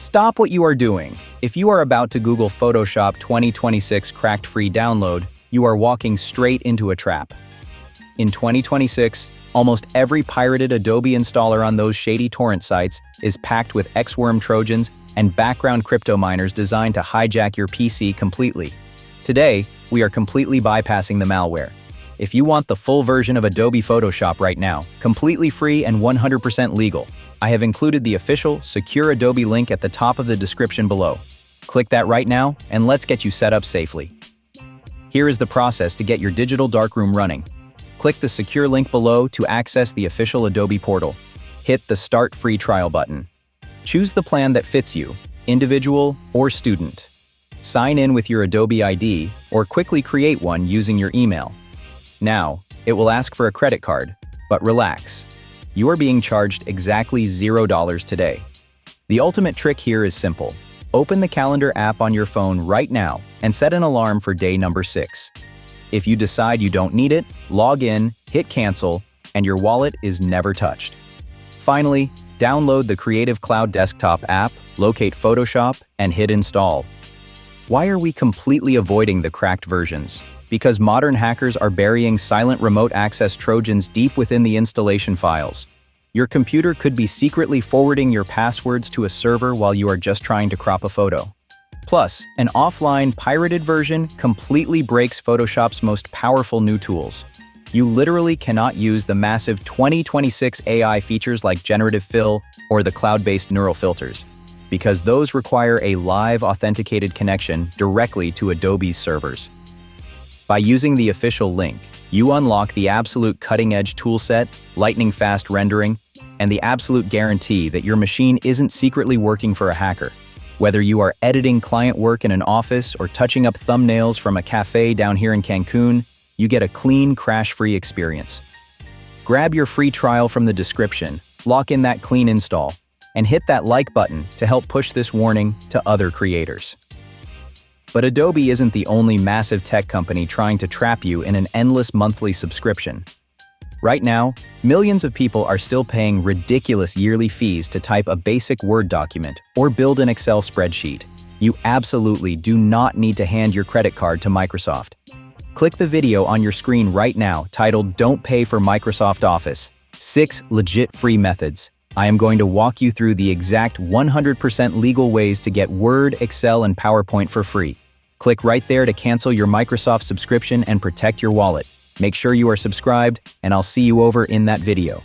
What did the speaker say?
Stop what you are doing. If you are about to Google Photoshop 2026 cracked free download, you are walking straight into a trap. In 2026, almost every pirated Adobe installer on those shady torrent sites is packed with X-worm Trojans and background crypto miners designed to hijack your PC completely. Today, we are completely bypassing the malware. If you want the full version of Adobe Photoshop right now, completely free and 100% legal, I have included the official, secure Adobe link at the top of the description below. Click that right now, and let's get you set up safely. Here is the process to get your digital darkroom running. Click the secure link below to access the official Adobe portal. Hit the Start Free Trial button. Choose the plan that fits you, individual or student. Sign in with your Adobe ID or quickly create one using your email. Now, it will ask for a credit card, but relax. You are being charged exactly $0 today. The ultimate trick here is simple. Open the calendar app on your phone right now and set an alarm for day number 6. If you decide you don't need it, log in, hit cancel, and your wallet is never touched. Finally, download the Creative Cloud Desktop app, locate Photoshop, and hit install. Why are we completely avoiding the cracked versions? Because modern hackers are burying silent remote access Trojans deep within the installation files. Your computer could be secretly forwarding your passwords to a server while you are just trying to crop a photo. Plus, an offline, pirated version completely breaks Photoshop's most powerful new tools. You literally cannot use the massive 2026 AI features like generative fill or the cloud-based neural filters, because those require a live authenticated connection directly to Adobe's servers. By using the official link, you unlock the absolute cutting-edge toolset, lightning-fast rendering, and the absolute guarantee that your machine isn't secretly working for a hacker. Whether you are editing client work in an office or touching up thumbnails from a cafe down here in Cancun, you get a clean, crash-free experience. Grab your free trial from the description, lock in that clean install, and hit that like button to help push this warning to other creators. But Adobe isn't the only massive tech company trying to trap you in an endless monthly subscription. Right now, millions of people are still paying ridiculous yearly fees to type a basic Word document or build an Excel spreadsheet. You absolutely do not need to hand your credit card to Microsoft. Click the video on your screen right now titled "Don't Pay for Microsoft Office: 6 Legit Free Methods." I am going to walk you through the exact 100% legal ways to get Word, Excel, and PowerPoint for free. Click right there to cancel your Microsoft subscription and protect your wallet. Make sure you are subscribed, and I'll see you over in that video.